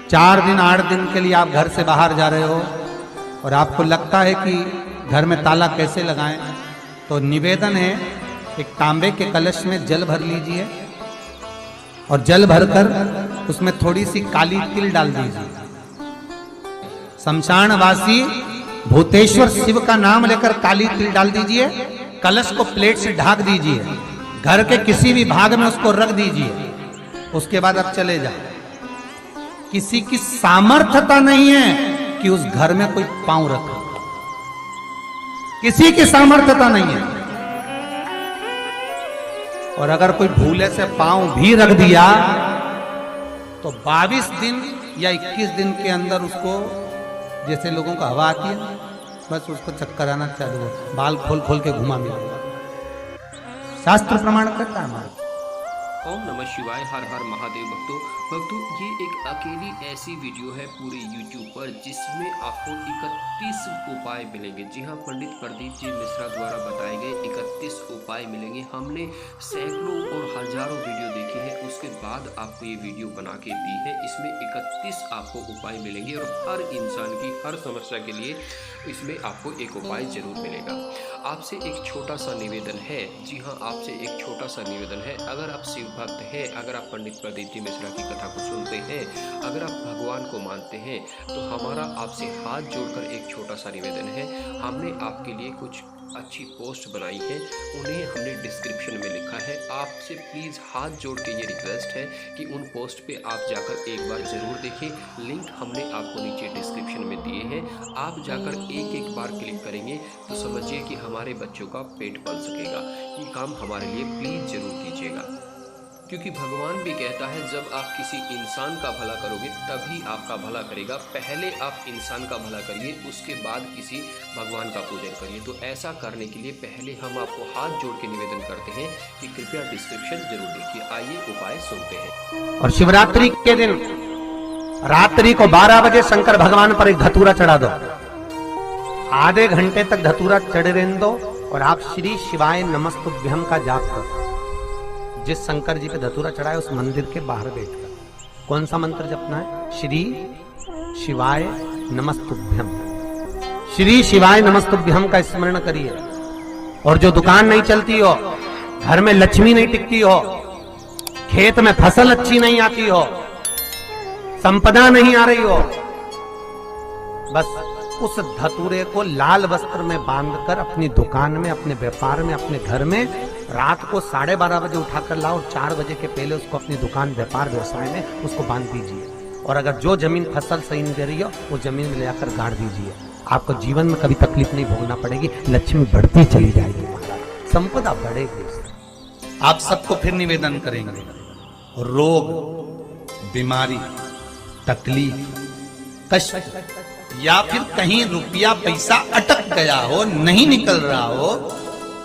4 दिन 8 दिन के लिए आप घर से बाहर जा रहे हो और आपको लगता है कि घर में ताला कैसे लगाएं, तो निवेदन है एक तांबे के कलश में जल भर लीजिए और जल भरकर उसमें थोड़ी सी काली तिल डाल दीजिए। शमशानवासी भूतेश्वर शिव का नाम लेकर काली तिल डाल दीजिए, कलश को प्लेट से ढक दीजिए, घर के किसी भी भाग में उसको रख दीजिए। उसके बाद आप चले जाओ। किसी की सामर्थ्यता नहीं है कि उस घर में कोई पांव रखे, किसी की सामर्थ्यता नहीं है। और अगर कोई भूले से पांव भी रख दिया तो 22 दिन या 21 दिन के अंदर उसको, जैसे लोगों को हवा आती है, बस उसको चक्कर आना चालू हो, बाल खोल खोल के घुमा मिलेगा। शास्त्र प्रमाण करता है हमारा। ओम नमः शिवाय। हर हर महादेव। भक्तों ये एक अकेली ऐसी वीडियो है पूरे YouTube पर जिसमें आपको 31 उपाय मिलेंगे। जी हाँ, पंडित प्रदीप जी मिश्रा द्वारा बताए गए 31 उपाय मिलेंगे। हमने सैकड़ों और हजारों वीडियो देखी है, उसके बाद आपको ये वीडियो बना के दी है। इसमें 31 आपको उपाय मिलेंगे और हर इंसान की हर समस्या के लिए इसमें आपको एक उपाय जरूर मिलेगा। आपसे एक छोटा सा निवेदन है, जी हाँ, आपसे एक छोटा सा निवेदन है। अगर आप शिव भक्त हैं, अगर आप पंडित प्रदीप जी मिश्रा की कथा को सुनते हैं, अगर आप भगवान को मानते हैं, तो हमारा आपसे हाथ जोड़कर एक छोटा सा निवेदन है। हमने आपके लिए कुछ अच्छी पोस्ट बनाई है, उन्हें हमने डिस्क्रिप्शन में लिखा है। आपसे प्लीज़ हाथ जोड़ के ये रिक्वेस्ट है कि उन पोस्ट पे आप जाकर एक बार ज़रूर देखें। लिंक हमने आपको नीचे डिस्क्रिप्शन में दिए हैं। आप जाकर एक बार क्लिक करेंगे तो समझिए कि हमारे बच्चों का पेट पल सकेगा। ये काम हमारे लिए प्लीज़ ज़रूर कीजिएगा, क्योंकि भगवान भी कहता है जब आप किसी इंसान का भला करोगे तभी आपका भला करेगा। पहले आप इंसान का भला करिए, उसके बाद किसी भगवान का पूजन करिए। तो ऐसा करने के लिए पहले हम आपको हाथ जोड़ के निवेदन करते हैं कि कृपया डिस्क्रिप्शन जरूर देखिए। आइए उपाय सुनते हैं। और शिवरात्रि के दिन रात्रि को 12 बजे शंकर भगवान पर एक धतूरा चढ़ा दो। आधे घंटे तक धतूरा चढ़े रहने दो और आप श्री शिवाय नमस्तुभ्यम का जाप करो। जिस शंकर जी पे धतूरा चढ़ा है उस मंदिर के बाहर बैठकर कौन सा मंत्र जपना है? श्री शिवाय नमस्तुभ्यम। श्री शिवाय नमस्तुभ्यम का स्मरण करिए। और जो दुकान नहीं चलती हो, घर में लक्ष्मी नहीं टिकती हो, खेत में फसल अच्छी नहीं आती हो, संपदा नहीं आ रही हो, बस उस धतूरे को लाल वस्त्र में बांधकर अपनी दुकान में, अपने व्यापार में, अपने घर में रात को 12:30 बजे उठाकर लाओ और 4 बजे के पहले उसको अपनी दुकान, व्यापार, व्यवसाय में उसको बांध दीजिए। और अगर जो जमीन फसल सही नहीं दे रही हो वो जमीन में ले जाकर गाड़ दीजिए। आपको जीवन में कभी तकलीफ नहीं भोगना पड़ेगी, लक्ष्मी बढ़ती चली जाएगी, संपदा बढ़ेगी। आप सबको फिर निवेदन करेंगे, रोग, बीमारी, तकलीफ, कष्ट या फिर कहीं रुपया पैसा अटक गया हो, नहीं निकल रहा हो,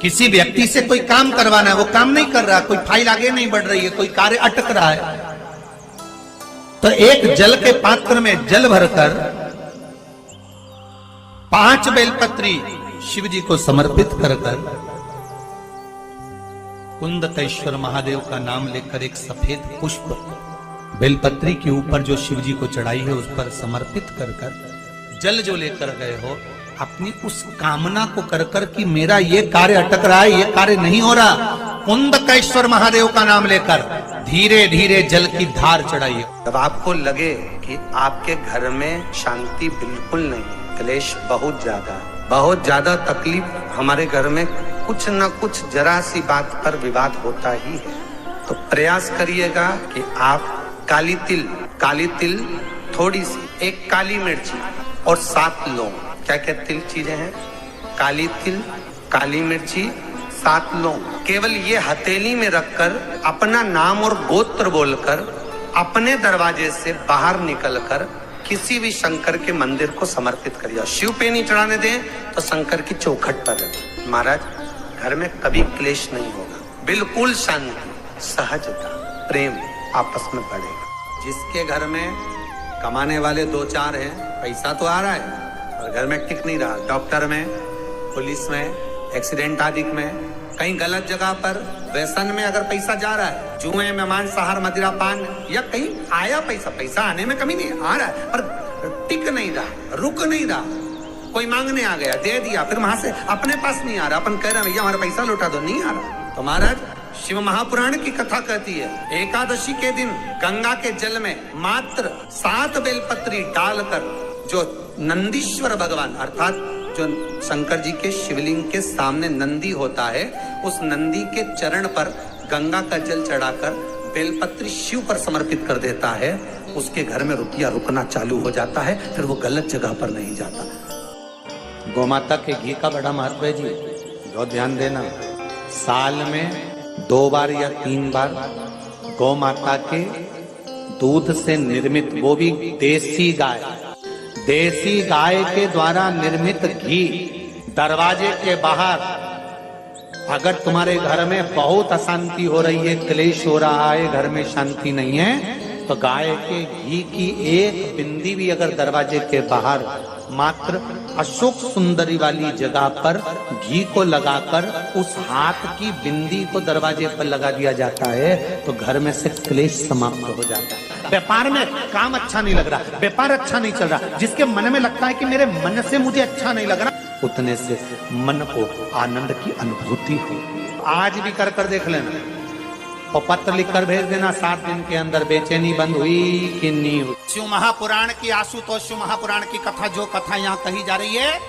किसी व्यक्ति से कोई काम करवाना है वो काम नहीं कर रहा, कोई फाइल आगे नहीं बढ़ रही है, कोई कार्य अटक रहा है, तो एक जल के पात्र में जल भरकर 5 बेलपत्री शिव जी को समर्पित कर कुंदकेश्वर महादेव का नाम लेकर एक सफेद पुष्प बेलपत्री के ऊपर जो शिव जी को चढ़ाई है उस पर समर्पित कर जल जो लेकर गए हो, अपनी उस कामना को कर कि मेरा ये कार्य अटक रहा है, ये कार्य नहीं हो रहा, कुंदकेश्वर महादेव का नाम लेकर धीरे धीरे जल की धार चढ़ाइए। जब आपको लगे कि आपके घर में शांति बिल्कुल नहीं, क्लेश बहुत ज्यादा तकलीफ, हमारे घर में कुछ न कुछ जरा सी बात पर विवाद होता ही है, तो प्रयास करिएगा कि आप काली तिल थोड़ी सी, एक काली मिर्ची और 7 लौंग, क्या क्या तिल चीजें हैं? काली तिल, काली मिर्ची, 7 लौंग, केवल ये हथेली में रखकर अपना नाम और गोत्र बोलकर अपने दरवाजे से बाहर निकलकर किसी भी शंकर के मंदिर को समर्पित करिए। शिव पे नहीं चढ़ाने दें तो शंकर की चौखट पर रखें। महाराज, घर में कभी क्लेश नहीं होगा, बिल्कुल शांति, सहजता, प्रेम आपस में बढ़ेगा। जिसके घर में कमाने वाले 2-4 हैं, पैसा तो आ रहा है और घर में टिक नहीं रहा, डॉक्टर में, पुलिस में, एक्सीडेंट आदि में, कहीं गलत जगह पर व्यसन में अगर पैसा जा रहा है, जुए में, मांसाहार, मदिरा पान, या कहीं आया पैसा आने में कमी नहीं, आ रहा है पर टिक नहीं रहा, रुक नहीं रहा, कोई मांगने आ गया, दे दिया, फिर वहां से अपने पास नहीं आ रहा, अपन कह रहे हैं भैया हमारा पैसा लौटा दो, नहीं आ रहा। तो महाराज शिव महापुराण की कथा कहती है, एकादशी के दिन गंगा के जल में मात्र 7 बेलपत्री डालकर जो नंदीश्वर भगवान अर्थात जो शंकर जी के शिवलिंग के सामने नंदी होता है, उस नंदी के चरण पर गंगा का जल चढ़ाकर बेलपत्री शिव पर समर्पित कर देता है, उसके घर में रुपया रुकना चालू हो जाता है, फिर वो गलत जगह पर नहीं जाता। गौमाता के घी का बड़ा महत्व है जी, बहुत ध्यान देना। साल में 2 बार या 3 बार गौ माता के दूध से निर्मित, वो भी देसी गाय के द्वारा निर्मित घी दरवाजे के बाहर, अगर तुम्हारे घर में बहुत अशांति हो रही है, क्लेश हो रहा है, घर में शांति नहीं है, तो गाय के घी की एक बिंदी भी अगर दरवाजे के बाहर मात्र अशोक सुंदरी वाली जगह पर घी को लगाकर उस हाथ की बिंदी को दरवाजे पर लगा दिया जाता है, तो घर में से क्लेश समाप्त हो जाता है। व्यापार में काम अच्छा नहीं लग रहा, व्यापार अच्छा नहीं चल रहा, जिसके मन में लगता है कि मेरे मन से मुझे अच्छा नहीं लग रहा, उतने से मन को आनंद की अनुभूति हुई। आज भी कर देख लेना और पत्र लिखकर भेज देना, 7 दिन के अंदर बेचैनी बंद हुई कि नहीं हुई। शिव महापुराण की आशुतोष शिव महापुराण की कथा, जो कथा यहाँ कही जा रही है,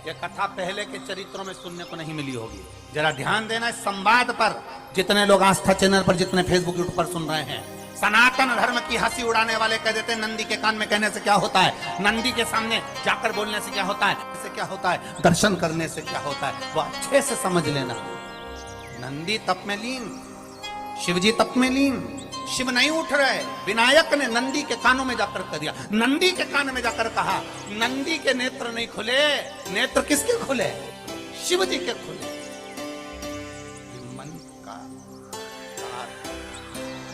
ये कथा पहले के चरित्रों में सुनने को नहीं मिली होगी। जरा ध्यान देना इस संवाद पर, जितने लोग आस्था चैनल पर, जितने फेसबुक यूट्यूब पर सुन रहे हैं। सनातन धर्म की हंसी उड़ाने वाले कह देते हैं नंदी के कान में कहने से क्या होता है, नंदी के सामने जाकर बोलने से क्या होता है, इससे क्या होता है, दर्शन करने से क्या होता है, वो अच्छे से समझ लेना। नंदी तप में लीन, शिवजी तप में लीन, शिव नहीं उठ रहे, विनायक ने नंदी के कानों में जाकर कह दिया, नंदी के कान में जाकर कहा, नंदी के नेत्र नहीं खुले, नेत्र किसके खुले, शिव जी के खुले। मन का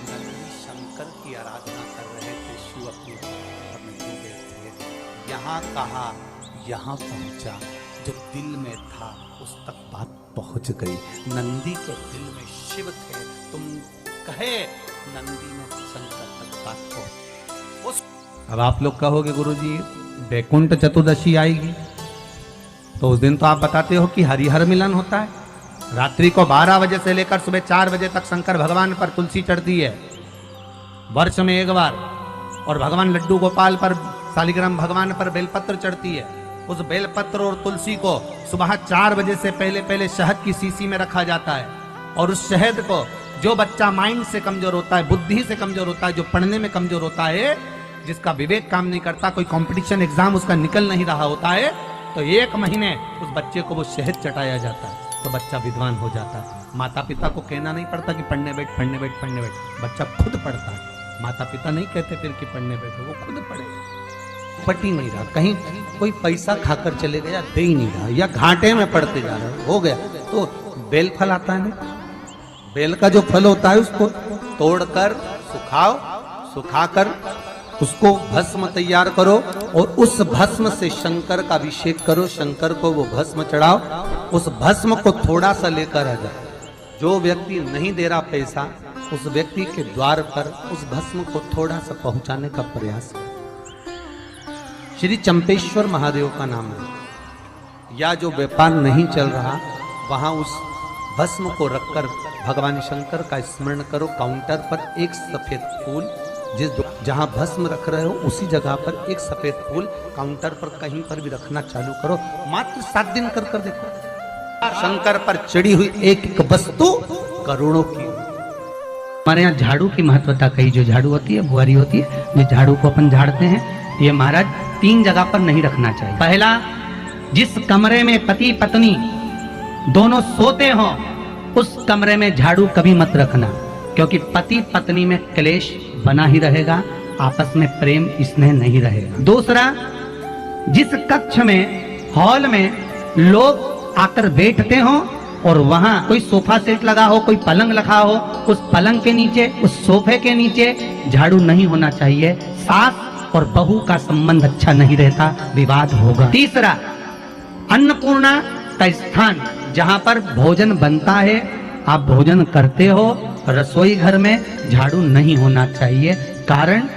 नंदी शंकर की आराधना कर रहे थे, शिव अपनी नहीं गए थे। यहाँ कहा, यहाँ पहुंचा, जो दिल में था उस तक बात पहुंच गई। नंदी के दिल में शिव थे, तुम कहे नंदी में शंकर तक बात पहुंच। अब आप लोग कहोगे गुरुजी वैकुंठ चतुर्दशी आएगी, तो उस दिन तो आप बताते हो कि हरिहर मिलन होता है, रात्रि को 12 बजे से लेकर सुबह 4 बजे तक शंकर भगवान पर तुलसी चढ़ती है, वर्ष में 1 बार, और भगवान लड्डू गोपाल पर, शालिग्राम भगवान पर बेलपत्र चढ़ती है। उस बेलपत्र और तुलसी को सुबह 4 बजे से पहले शहद की शीशी में रखा जाता है, और उस शहद को जो बच्चा माइंड से कमजोर होता है, बुद्धि से कमजोर होता है, जो पढ़ने में कमजोर होता है, जिसका विवेक काम नहीं करता, कोई कंपटीशन एग्जाम उसका निकल नहीं रहा होता है, तो 1 महीने उस बच्चे को वो शहद चटाया जाता है, तो बच्चा विद्वान हो जाता है। माता पिता को कहना नहीं पड़ता कि पढ़ने बैठ, पढ़ने बैठ, पढ़ने बैठ, बच्चा खुद पढ़ता है। माता पिता नहीं कहते फिर कि पढ़ने बैठो, वो खुद पढ़े। पट ही नहीं रहा, कहीं कोई पैसा खाकर चले गया, दे ही नहीं रहा, या घाटे में पड़ते जा रहा, हो गया। तो बेल फल आता है ना, बेल का जो फल होता है उसको तोड़कर सुखाओ, सुखाकर उसको भस्म तैयार करो, और उस भस्म से शंकर का अभिषेक करो, शंकर को वो भस्म चढ़ाओ, उस भस्म को थोड़ा सा लेकर आ जाओ। जो व्यक्ति नहीं दे रहा पैसा, उस व्यक्ति के द्वार पर उस भस्म को थोड़ा सा पहुंचाने का प्रयास करो। श्री चंपेश्वर महादेव का नाम है। या जो व्यापार नहीं चल रहा, वहां उस भस्म को रखकर भगवान शंकर का स्मरण करो। काउंटर पर एक सफेद फूल, जहां भस्म रख रहे हो उसी जगह पर एक सफेद फूल काउंटर पर कहीं पर भी रखना चालू करो। मात्र 7 दिन कर देखो, शंकर पर चढ़ी हुई एक वस्तु करोड़ों की। हमारे यहाँ झाड़ू की महत्वता कही, जो झाड़ू होती है, बुआरी होती है, जो झाड़ू को अपन झाड़ते हैं, ये महाराज 3 जगह पर नहीं रखना चाहिए। पहला, जिस कमरे में पति पत्नी दोनों सोते हो, उस कमरे में झाड़ू कभी मत रखना, क्योंकि पति पत्नी में क्लेश बना ही रहेगा, आपस में प्रेम स्नेह नहीं रहेगा। दूसरा, जिस कक्ष में, हॉल में लोग आकर बैठते हो और वहां कोई सोफा सेट लगा हो, कोई पलंग लगा हो, उस पलंग के नीचे, उस सोफे के नीचे झाड़ू नहीं होना चाहिए। सास और बहू का संबंध अच्छा नहीं रहता, विवाद होगा। तीसरा, अन्नपूर्णा का स्थान जहां पर भोजन बनता है, आप भोजन करते हो, रसोई घर में झाड़ू नहीं होना चाहिए। कारण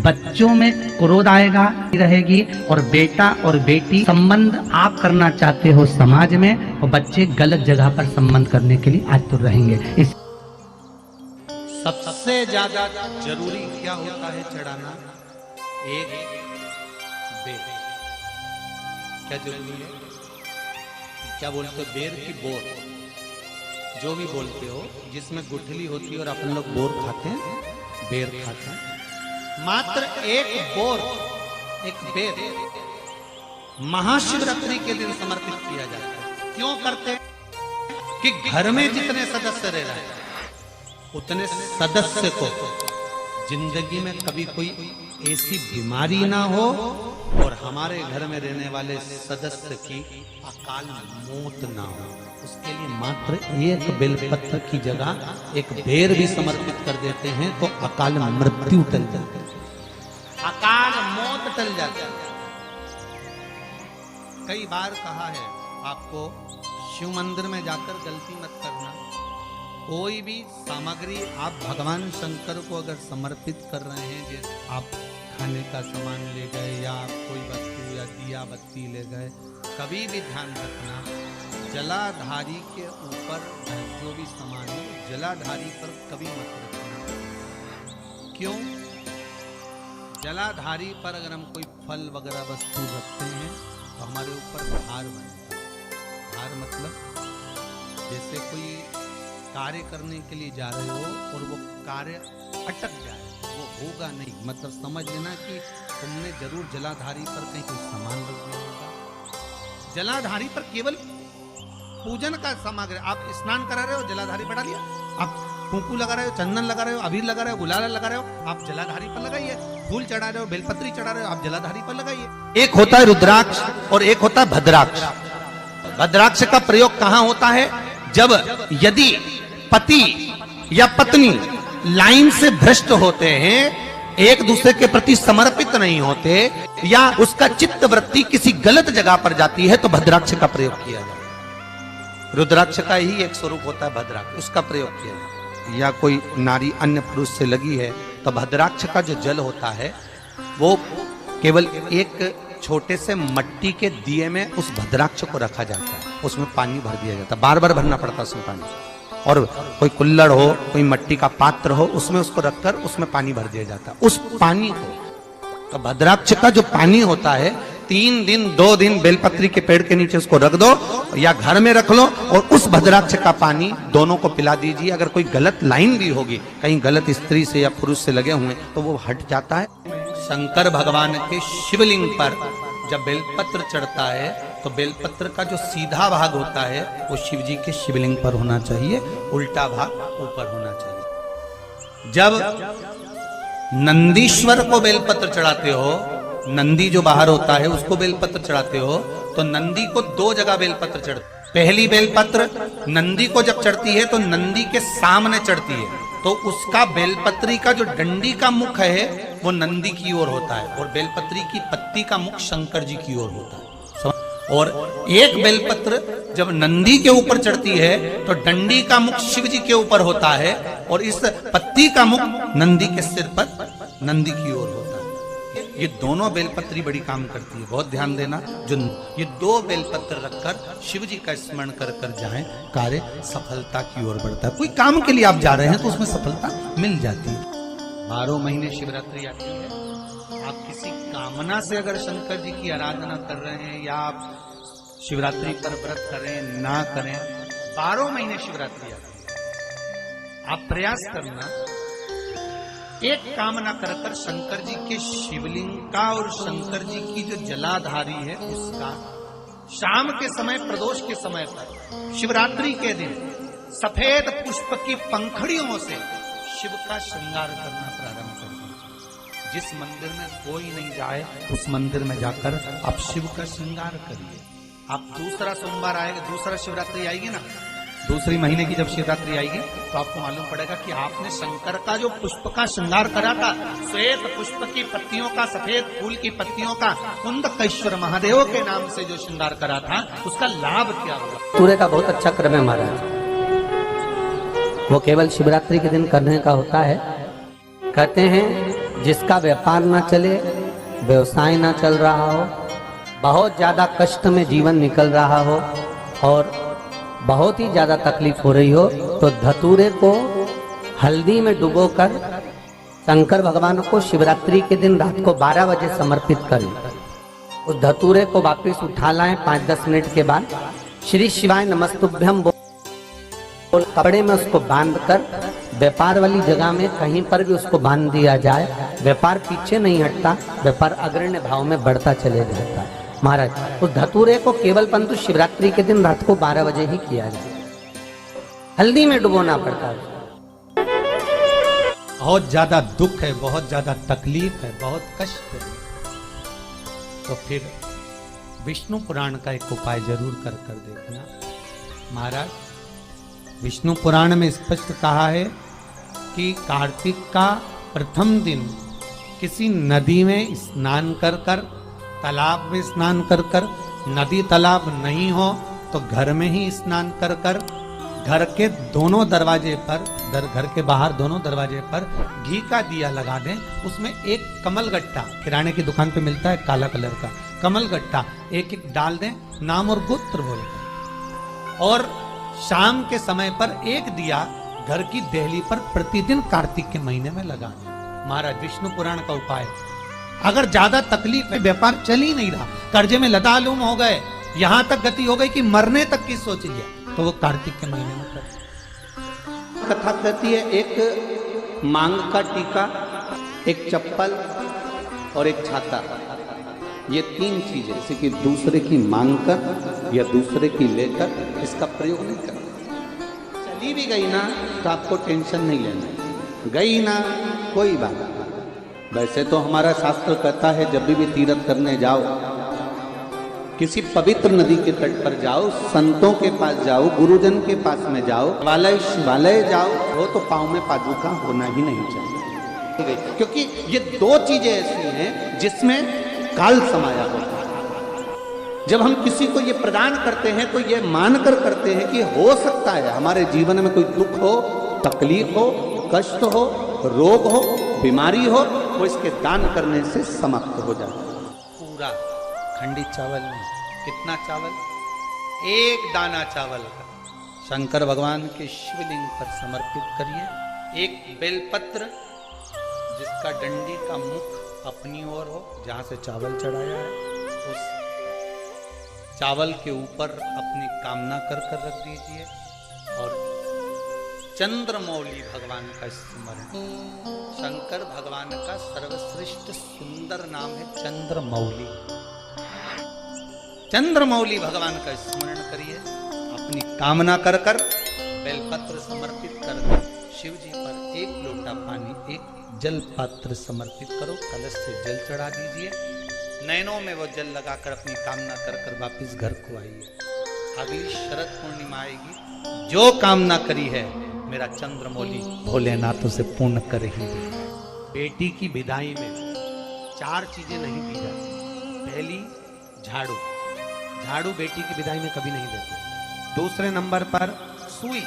बच्चों में क्रोध आएगा रहेगी, और बेटा और बेटी संबंध आप करना चाहते हो समाज में, और बच्चे गलत जगह पर संबंध करने के लिए आतुर रहेंगे। इस सबसे ज्यादा जरूरी क्या होता है चढ़ाना? एक बेर। क्या जरूरी है? क्या बोलते हो? बेर की बोर, जो भी बोलते हो, जिसमें गुठली होती है और अपन लोग बोर खाते हैं, बेर खाते हैं। मात्र एक बोर, एक बेर महाशिवरात्रि के दिन समर्पित किया जाता है। क्यों करते हैं? कि घर में जितने सदस्य रह रहे हैं उतने सदस्य को जिंदगी में कभी कोई ऐसी बीमारी ना हो, और हमारे घर में रहने वाले सदस्य की अकाल मौत ना हो। उसके लिए मात्र एक बेलपत्र की जगह एक बेर भी समर्पित कर देते हैं तो अकाल मृत्यु टल जाती है, अकाल मौत टल जाती है। कई बार कहा है आपको, शिव मंदिर में जाकर गलती मत करना। कोई भी सामग्री आप भगवान शंकर को अगर समर्पित कर रहे हैं, जैसे आप खाने का सामान ले गए या आप कोई वस्तु या दिया बत्ती ले गए, कभी भी ध्यान रखना जलाधारी के ऊपर जो भी सामान है जलाधारी पर कभी मत रखना। क्यों? जलाधारी पर अगर हम कोई फल वगैरह वस्तु रखते हैं तो हमारे ऊपर भार बनता है। भार मतलब जैसे कोई कार्य करने के लिए जा रहे हो और वो कार्य अटक जाए, वो होगा नहीं, मतलब समझ लेना कि तुमने जरूर जलाधारी पर कहीं कोई सामान रख दिया होगा। जलाधारी पर केवल पूजन का सामग्री, आप स्नान करा रहे हो जलाधारी पर डालिए, आप कुंकू लगा रहे हो, चंदन लगा रहे हो, अबीर लगा रहे हो, गुलाल लगा रहे हो, आप जलाधारी पर लगाइए। फूल चढ़ा रहे हो, बेलपत्री चढ़ा रहे हो, आप जलाधारी पर लगाइए। एक होता है रुद्राक्ष और एक होता है भद्राक्ष। भद्राक्ष का प्रयोग कहां होता है? जब यदि पति या पत्नी लाइन से भ्रष्ट होते हैं, एक दूसरे के प्रति समर्पित नहीं होते, या उसका चित्त वृत्ति किसी गलत जगह पर जाती है, तो भद्राक्ष का प्रयोग किया जाए। रुद्राक्ष का ही एक स्वरूप होता है भद्राक्ष, उसका प्रयोग किया जाए। या कोई नारी अन्य पुरुष से लगी है तो भद्राक्ष का जो जल होता है वो केवल एक छोटे से मट्टी के दिए में उस भद्राक्ष को रखा जाता है, उसमें पानी भर दिया जाता है, बार बार भरना पड़ता है उसमें पानी, और कोई कुल्लड़ हो, कोई मट्टी का पात्र हो, उसमें उसको रखकर उसमें पानी भर दिया जाता है। उस पानी को, तो भद्राक्ष का जो पानी होता है 3 दिन 2 दिन बेलपत्री के पेड़ के नीचे उसको रख दो या घर में रख लो, और उस भद्राक्ष का पानी दोनों को पिला दीजिए। अगर कोई गलत लाइन भी होगी, कहीं गलत स्त्री से या पुरुष से लगे हुए, तो वो हट जाता है। शंकर भगवान के शिवलिंग पर जब बेलपत्र चढ़ता है तो बेलपत्र का जो सीधा भाग होता है वो शिव जी के शिवलिंग पर होना चाहिए, उल्टा भाग ऊपर होना चाहिए। जब नंदीश्वर को बेलपत्र चढ़ाते हो, नंदी जो बाहर होता है उसको बेलपत्र चढ़ाते हो, तो नंदी को 2 जगह बेलपत्र चढ़ती। पहली बेलपत्र नंदी को जब चढ़ती है तो नंदी के सामने चढ़ती है, तो उसका बेलपत्री का जो डंडी का मुख है वो नंदी की ओर होता है, और बेलपत्री की पत्ती का मुख शंकर जी की ओर होता है। और एक बेलपत्र जब नंदी के ऊपर चढ़ती है तो डंडी का मुख शिव जी के ऊपर होता है, और इस पत्ती का मुख नंदी के सिर पर नंदी की ओर होता है। ये दोनों बेलपत्री बड़ी काम करती है, बहुत ध्यान देना। जो ये 2 बेलपत्र रखकर शिव जी का स्मरण कर कर जाएं, कार्य सफलता की ओर बढ़ता है। कोई काम के लिए आप जा रहे हैं तो उसमें सफलता मिल जाती है। 12 महीने शिवरात्रि आती है। आप किसी कामना से अगर शंकर जी की आराधना कर रहे हैं, या आप शिवरात्रि पर व्रत करें ना करें, 12 महीने शिवरात्रि आती है। आप प्रयास करना, एक कामना कर कर शंकर जी के शिवलिंग का और शंकर जी की जो जलाधारी है उसका शाम के समय, प्रदोष के समय पर, शिवरात्रि के दिन सफेद पुष्प की पंखड़ियों से शिव का श्रृंगार करना प्रारंभ कर दीजिए। जिस मंदिर में कोई नहीं जाए उस मंदिर में जाकर आप शिव का श्रृंगार करिए। आप दूसरा सोमवार आएगा, दूसरा शिवरात्रि आएगी ना, दूसरी महीने की जब शिवरात्रि आएगी तो आपको मालूम पड़ेगा कि आपने शंकर का जो पुष्प का श्रृंगार करा था, श्वेत पुष्प की पत्तियों का, सफेद फूल की पत्तियों का, कुंदकेश्वर महादेव के नाम से जो श्रृंगार करा था, उसका लाभ क्या होगा? धतूरे का बहुत अच्छा क्रम है महाराज, वो केवल शिवरात्रि के दिन करने का होता है। कहते हैं जिसका व्यापार ना चले, व्यवसाय ना चल रहा हो, बहुत ज्यादा कष्ट में जीवन निकल रहा हो और बहुत ही ज्यादा तकलीफ हो रही हो, तो धतूरे को हल्दी में डुबोकर शंकर भगवान को शिवरात्रि के दिन रात को 12 बजे समर्पित करें। उस धतूरे को वापस उठा लाएं 5-10 मिनट के बाद, श्री शिवाय नमस्तुभ्यम बोल कपड़े में उसको बांधकर व्यापार वाली जगह में कहीं पर भी उसको बांध दिया जाए। व्यापार पीछे नहीं हटता, व्यापार अग्रण्य भाव में बढ़ता चले जाता है। महाराज उस धतूरे को केवल परंतु शिवरात्रि के दिन रात को 12 बजे ही किया जाए, हल्दी में डुबोना पड़ता है। बहुत ज्यादा दुख है, बहुत ज्यादा तकलीफ है, बहुत कष्ट है, तो फिर विष्णु पुराण का एक उपाय जरूर कर देखना। महाराज विष्णु पुराण में स्पष्ट कहा है कि कार्तिक का प्रथम दिन किसी नदी में स्नान कर कर, तालाब में स्नान कर कर, नदी तालाब नहीं हो तो घर में ही स्नान कर कर, घर के दोनों दरवाजे पर, घर के बाहर दोनों दरवाजे पर घी का दिया लगा दें, उसमें एक कमल गट्टा, किराने की दुकान पे मिलता है काला कलर का कमल गट्टा, एक एक डाल दें, नाम और गोत्र बोलकर, और शाम के समय पर एक दिया घर की देहली पर प्रतिदिन कार्तिक के महीने में लगा दें। महाराज विष्णु पुराण का उपाय। अगर ज्यादा तकलीफ है, व्यापार चल ही नहीं रहा, कर्जे में लदालूम हो गए, यहां तक गति हो गई कि मरने तक की सोच लिया, तो वो कार्तिक के महीने में कर। कथा कहती है एक मांग का टीका, एक चप्पल और एक छाता, ये 3 चीजें, जैसे कि दूसरे की मांग कर या दूसरे की लेकर इसका प्रयोग नहीं करना। चली भी गई ना तो आपको टेंशन नहीं लेना, गई ना कोई बात। वैसे तो हमारा शास्त्र कहता है जब भी तीर्थ करने जाओ, किसी पवित्र नदी के तट पर जाओ, संतों के पास जाओ, गुरुजन के पास में जाओ, शिवालय जाओ, वो तो पाँव में पादुका होना ही नहीं चाहिए, क्योंकि ये 2 चीजें ऐसी हैं जिसमें काल समाया होता है। जब हम किसी को ये प्रदान करते हैं तो ये मानकर करते हैं कि हो सकता है हमारे जीवन में कोई दुख हो, तकलीफ हो, कष्ट हो, रोग हो, बीमारी हो, वो इसके दान करने से समाप्त हो जाए। पूरा खंडित चावल नहीं, कितना चावल? 1 दाना चावल का शंकर भगवान के शिवलिंग पर समर्पित करिए। एक बेलपत्र जिसका डंडी का मुख अपनी ओर हो, जहां से चावल चढ़ाया है, उस चावल के ऊपर अपनी कामना कर रख दीजिए और चंद्रमौली भगवान का स्मरण। शंकर भगवान का सर्वश्रेष्ठ सुंदर नाम है चंद्रमौली। चंद्रमौली भगवान का स्मरण करिए, अपनी कामना कर कर बेलपत्र समर्पित कर शिव जी पर 1 लोटा पानी, 1 जल पात्र समर्पित करो, कलश से जल चढ़ा दीजिए, नैनों में वो जल लगाकर अपनी कामना कर कर वापिस घर को आइए। अगली शरद पूर्णिमा आएगी, जो कामना करी है मेरा चंद्रमौली भोलेनाथ उसे पूर्ण कर ही दे। बेटी की विदाई में 4 चीजें नहीं दी जाती। पहली झाड़ू, झाड़ू बेटी की विदाई में कभी नहीं देते। दूसरे नंबर पर सुई,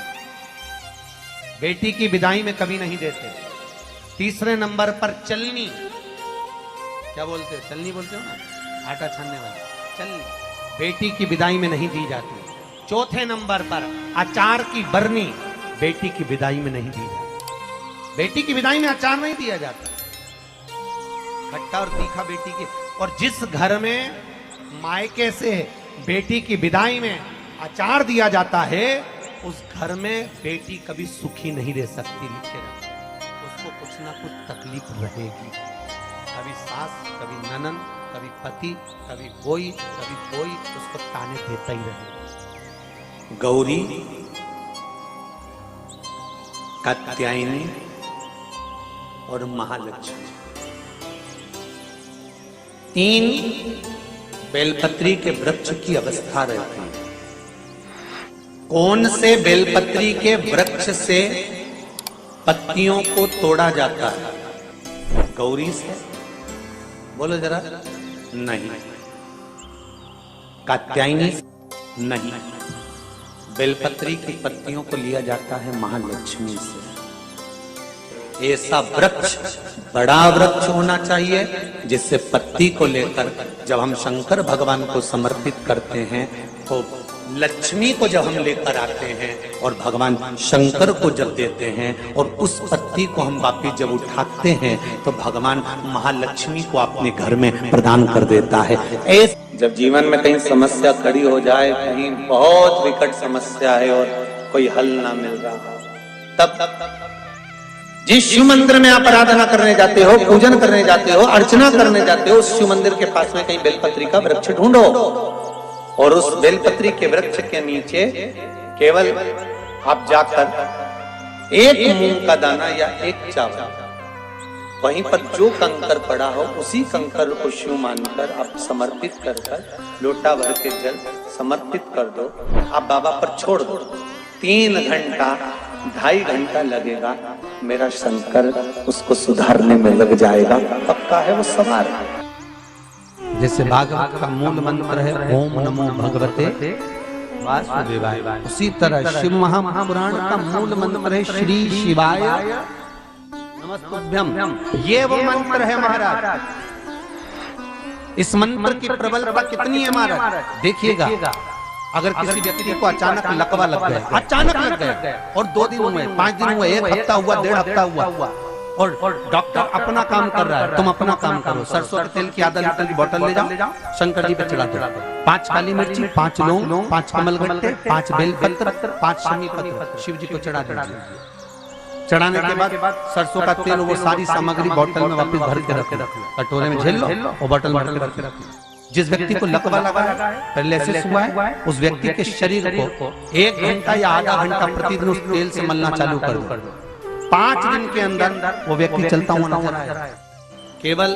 बेटी की विदाई में कभी नहीं देते। तीसरे नंबर पर चलनी, क्या बोलते हो, चलनी बोलते हो ना, आटा छानने वाली चलनी, बेटी की विदाई में नहीं दी जाती। चौथे नंबर पर अचार की बरनी, बेटी की विदाई में नहीं दी जाती। बेटी की विदाई में अचार नहीं दिया जाता, खट्टा और तीखा बेटी की। और जिस घर में मायके से बेटी की विदाई में अचार दिया जाता है, उस घर में बेटी कभी सुखी नहीं रह सकती। लिखे रखो, उसको कुछ ना कुछ तकलीफ रहेगी। कभी सास, कभी ननन, कभी पति, कभी कोई उसको ताने देता ही रहेगा। गौरी, कात्यायनी और महालक्ष्मी, 3 बेलपत्री के वृक्ष की अवस्था रहती है। कौन से बेलपत्री के वृक्ष से पत्तियों को तोड़ा जाता है? गौरी से? बोलो जरा। नहीं। कात्यायनी? नहीं। बेलपत्री की पत्तियों को लिया जाता है महालक्ष्मी से। ऐसा वृक्ष, बड़ा वृक्ष होना चाहिए जिससे पत्ती को लेकर जब हम शंकर भगवान को समर्पित करते हैं तो लक्ष्मी को जब हम लेकर आते हैं और भगवान शंकर को जब देते हैं और उस पत्ती को हम वापिस जब उठाते हैं तो भगवान महालक्ष्मी को अपने घर में प्रदान कर देता है। जब जीवन में कहीं समस्या खड़ी हो जाए, कहीं बहुत विकट समस्या है और कोई हल ना मिल रहा, तब जिस शिव मंदिर में आप आराधना करने जाते हो, पूजन करने जाते हो, अर्चना करने जाते हो, उस शिव मंदिर के पास में कहीं बेलपत्री का वृक्ष ढूंढो और उस बेलपत्री के वृक्ष के नीचे केवल आप जाकर एक मूंग का दाना या एक चावल, वहीं पर जो कंकर पड़ा हो उसी कंकर को शिव मानकर आप समर्पित कर लोटा भर के जल समर्पित कर दो। आप बाबा पर छोड़ दो। 3 घंटा 2.5 घंटा लगेगा, मेरा शंकर उसको सुधारने में लग जाएगा, पक्का है वो सवार है। जैसे भागवत का मूल मंत्र है ओम नमो भगवते वासुदेवाय, उसी तरह शिव महापुराण का मूल मंत्र है श्री शिवाय नमस्तुभ्यम। ये वो मंत्र है महाराज। इस मंत्र की प्रबलता कितनी है महाराज, देखिएगा। अगर किसी व्यक्ति को अचानक लकवा लग गया, अचानक लग गया और 2 दिन हुए, 5 दिन हुए, 1 हफ्ता हुआ, 1.5 हफ्ता हुआ और डॉक्टर अपना काम कर रहा है, तुम अपना काम करो। सरसों के तेल की आधा लीटर की बोतल ले जाओ, शंकर जी पे चढ़ा दो। 5 काली मिर्ची, 5 लौंग, 5 कमलगट्टे, 5 बेलपत्र, 5 शमी पत्र शिव जी को चढ़ा दीजिए। चढ़ाने के बाद सरसों का तेल वो सारी सामग्री बोतल में वापस भर के रख, कटोरे में झेल लो और बोतल में भर के रख। जिस व्यक्ति को लकवा लगा है, पैरालिसिस हुआ है, उस व्यक्ति के शरीर को 1 घंटा या आधा घंटा प्रतिदिन उस तेल से मलना चालू कर दो। 5 दिन के अंदर वो व्यक्ति चलता हुआ नजर आए। केवल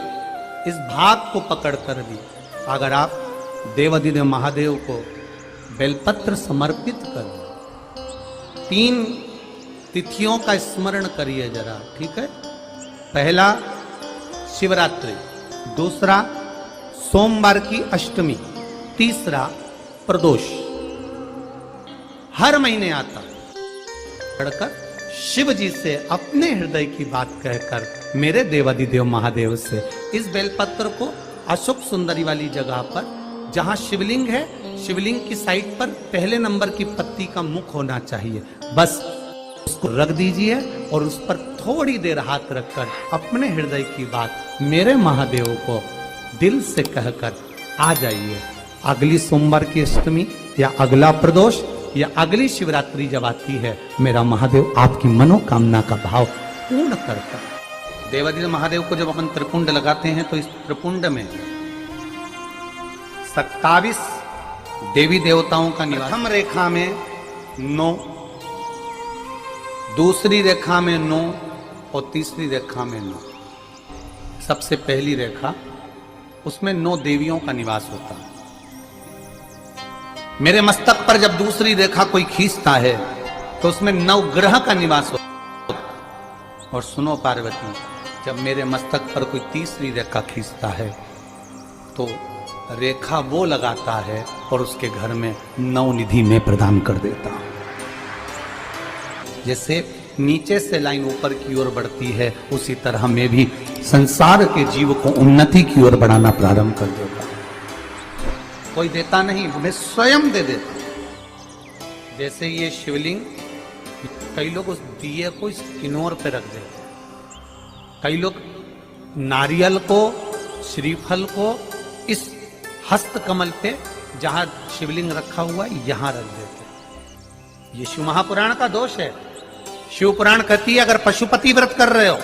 इस भाग को पकड़कर भी अगर आप देवाधिदेव महादेव को बेलपत्र समर्पित कर 3 तिथियों का स्मरण करिए जरा, ठीक है। पहला शिवरात्रि, दूसरा सोमवार की अष्टमी, तीसरा प्रदोष। हर महीने आता पढ़कर शिव जी से अपने हृदय की बात कहकर मेरे देवाधिदेव महादेव से इस बेलपत्र को अशोक सुंदरी वाली जगह पर जहां शिवलिंग है, शिवलिंग की साइड पर पहले नंबर की पत्ती का मुख होना चाहिए, बस उसको रख दीजिए और उस पर थोड़ी देर हाथ रखकर अपने हृदय की बात मेरे महादेव को दिल से कहकर आ जाइए। अगली सोमवार की अष्टमी या अगला प्रदोष या अगली शिवरात्रि जब आती है, मेरा महादेव आपकी मनोकामना का भाव पूर्ण करता है। देवाधिदेव महादेव को जब अपन त्रिपुंड लगाते हैं तो इस त्रिपुंड में 27 देवी देवताओं का निवास। प्रथम रेखा में 9, दूसरी रेखा में 9 और तीसरी रेखा में 9। सबसे पहली रेखा उसमें 9 देवियों का निवास होता है। मेरे मस्तक पर जब दूसरी रेखा कोई खींचता है तो उसमें 9 ग्रह का निवास होता है। और सुनो पार्वती, जब मेरे मस्तक पर कोई तीसरी रेखा खींचता है तो रेखा वो लगाता है और उसके घर में 9 निधि में प्रदान कर देता हूं। जैसे नीचे से लाइन ऊपर की ओर बढ़ती है, उसी तरह मैं भी संसार के जीव को उन्नति की ओर बढ़ाना प्रारंभ कर देता हूं। कोई देता नहीं, मैं स्वयं दे देता हूं। जैसे ये शिवलिंग, कई लोग उस दिए को इस किन्नौर पे रख देते हैं, कई लोग नारियल को, श्रीफल को इस हस्त कमल पे जहां शिवलिंग रखा हुआ है यहां रख देते हैं। ये शिव महापुराण का दोष है। शिव पुराण कहती है अगर पशुपति व्रत कर रहे हो,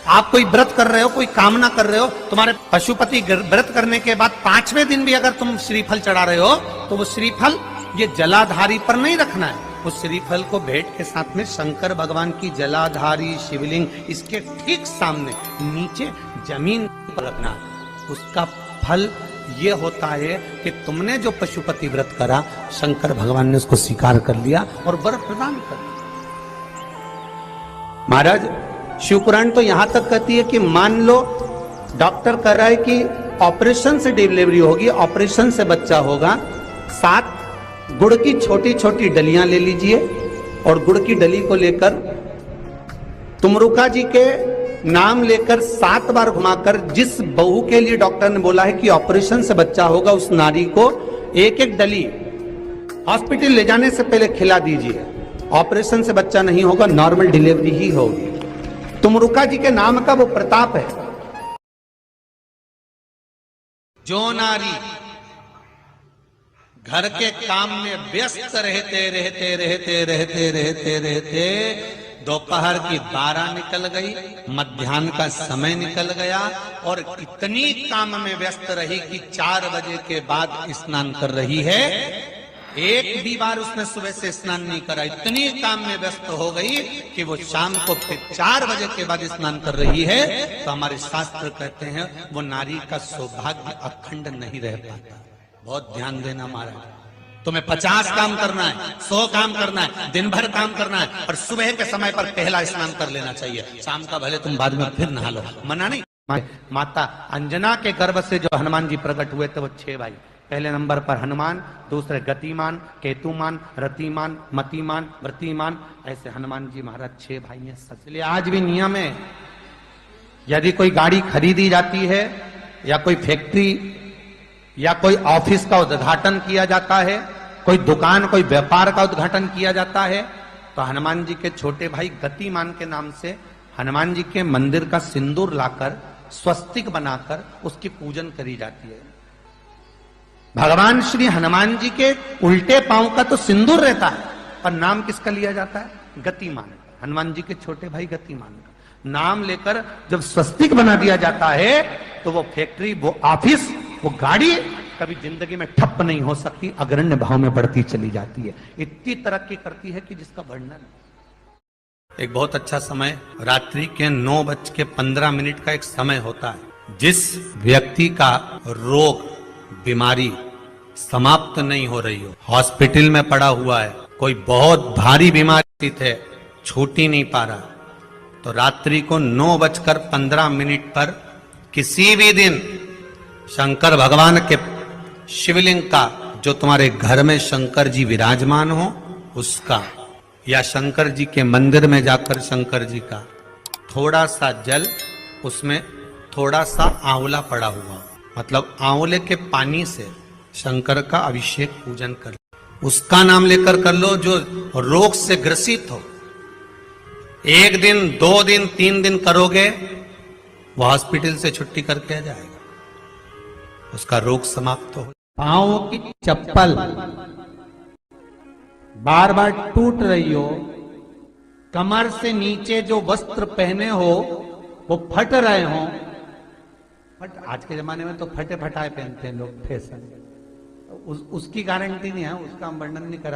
आप कोई व्रत कर रहे हो, कोई कामना कर रहे हो, तुम्हारे पशुपति व्रत करने के बाद 5वें दिन भी अगर तुम श्रीफल चढ़ा रहे हो तो वो श्रीफल ये जलाधारी पर नहीं रखना है। उस श्रीफल को भेंट के साथ में शंकर भगवान की जलाधारी शिवलिंग इसके ठीक सामने नीचे जमीन पर रखना है। उसका फल ये होता है कि तुमने जो पशुपति व्रत करा, शंकर भगवान ने उसको स्वीकार कर लिया और वर प्रदान कर दिया। महाराज शिवपुराण तो यहां तक कहती है कि मान लो डॉक्टर कह रहा है कि ऑपरेशन से डिलीवरी होगी, ऑपरेशन से बच्चा होगा, 7 गुड़ की छोटी छोटी डलियां ले लीजिए और गुड़ की डली को लेकर तुमरुका जी के नाम लेकर 7 बार घुमाकर, जिस बहू के लिए डॉक्टर ने बोला है कि ऑपरेशन से बच्चा होगा, उस नारी को एक एक डली हॉस्पिटल ले जाने से पहले खिला दीजिए। ऑपरेशन से बच्चा नहीं होगा, नॉर्मल डिलीवरी ही होगी। तुमरुका जी के नाम का वो प्रताप है। जो नारी घर के काम में व्यस्त रहते रहते रहते रहते रहते रहते दोपहर की 12 निकल गई, मध्याह्न का समय निकल गया और इतनी काम में व्यस्त रही कि 4 बजे के बाद स्नान कर रही है, एक भी बार उसने सुबह से स्नान नहीं करा, इतनी काम में व्यस्त हो गई कि वो शाम को फिर 4 बजे के बाद स्नान कर रही है, तो हमारे शास्त्र कहते हैं वो नारी का सौभाग्य अखंड नहीं रह पाता। बहुत ध्यान देना महाराज, तुम्हें 50 काम करना है, 100 काम करना है, दिन भर काम करना है, और सुबह के समय पर पहला स्नान कर लेना चाहिए। शाम का भले तुम बाद में फिर नहा लो, मना नहीं। माता अंजना के गर्भ से जो हनुमान जी प्रकट हुए थे वो 6 भाई। पहले नंबर पर हनुमान, दूसरे गतिमान, केतुमान, रतिमान, मतिमान, व्रतिमान, ऐसे हनुमान जी महाराज 6 भाई हैं। इसलिए आज भी नियम है, यदि कोई गाड़ी खरीदी जाती है या कोई फैक्ट्री या कोई ऑफिस का उद्घाटन किया जाता है, कोई दुकान, कोई व्यापार का उद्घाटन किया जाता है, तो हनुमान जी के छोटे भाई गतिमान के नाम से हनुमान जी के मंदिर का सिंदूर लाकर स्वस्तिक बनाकर उसकी पूजन करी जाती है। भगवान श्री हनुमान जी के उल्टे पांव का तो सिंदूर रहता है, पर नाम किसका लिया जाता है? गतिमान। हनुमान जी के छोटे भाई गतिमान का नाम लेकर जब स्वस्तिक बना दिया जाता है, तो वो फैक्ट्री, वो ऑफिस, वो गाड़ी कभी जिंदगी में ठप नहीं हो सकती, अग्रण्य भाव में बढ़ती चली जाती है, इतनी तरक्की करती है कि जिसका वर्णन। एक बहुत अच्छा समय रात्रि के 9:15 का एक समय होता है, जिस व्यक्ति का रोग बीमारी समाप्त नहीं हो रही हो, हॉस्पिटल में पड़ा हुआ है, कोई बहुत भारी बीमारी है, छूट ही नहीं पा रहा, तो रात्रि को 9:15 पर किसी भी दिन शंकर भगवान के शिवलिंग का, जो तुम्हारे घर में शंकर जी विराजमान हो उसका, या शंकर जी के मंदिर में जाकर शंकर जी का थोड़ा सा जल, उसमें थोड़ा सा आंवला पड़ा हुआ, मतलब आंवले के पानी से शंकर का अभिषेक पूजन कर, उसका नाम लेकर कर लो। जो रोग से ग्रसित हो, 1 दिन 2 दिन 3 दिन करोगे, वो हॉस्पिटल से छुट्टी करके आ जाएगा, उसका रोग समाप्त हो। पांव की चप्पल बार बार टूट रही हो, कमर से नीचे जो वस्त्र पहने हो वो फट रहे हो, बट आज के जमाने में तो फटे फटाए पहनते हैं लोग, फैशन, उसकी गारंटी नहीं है, उसका हम वर्णन नहीं करा।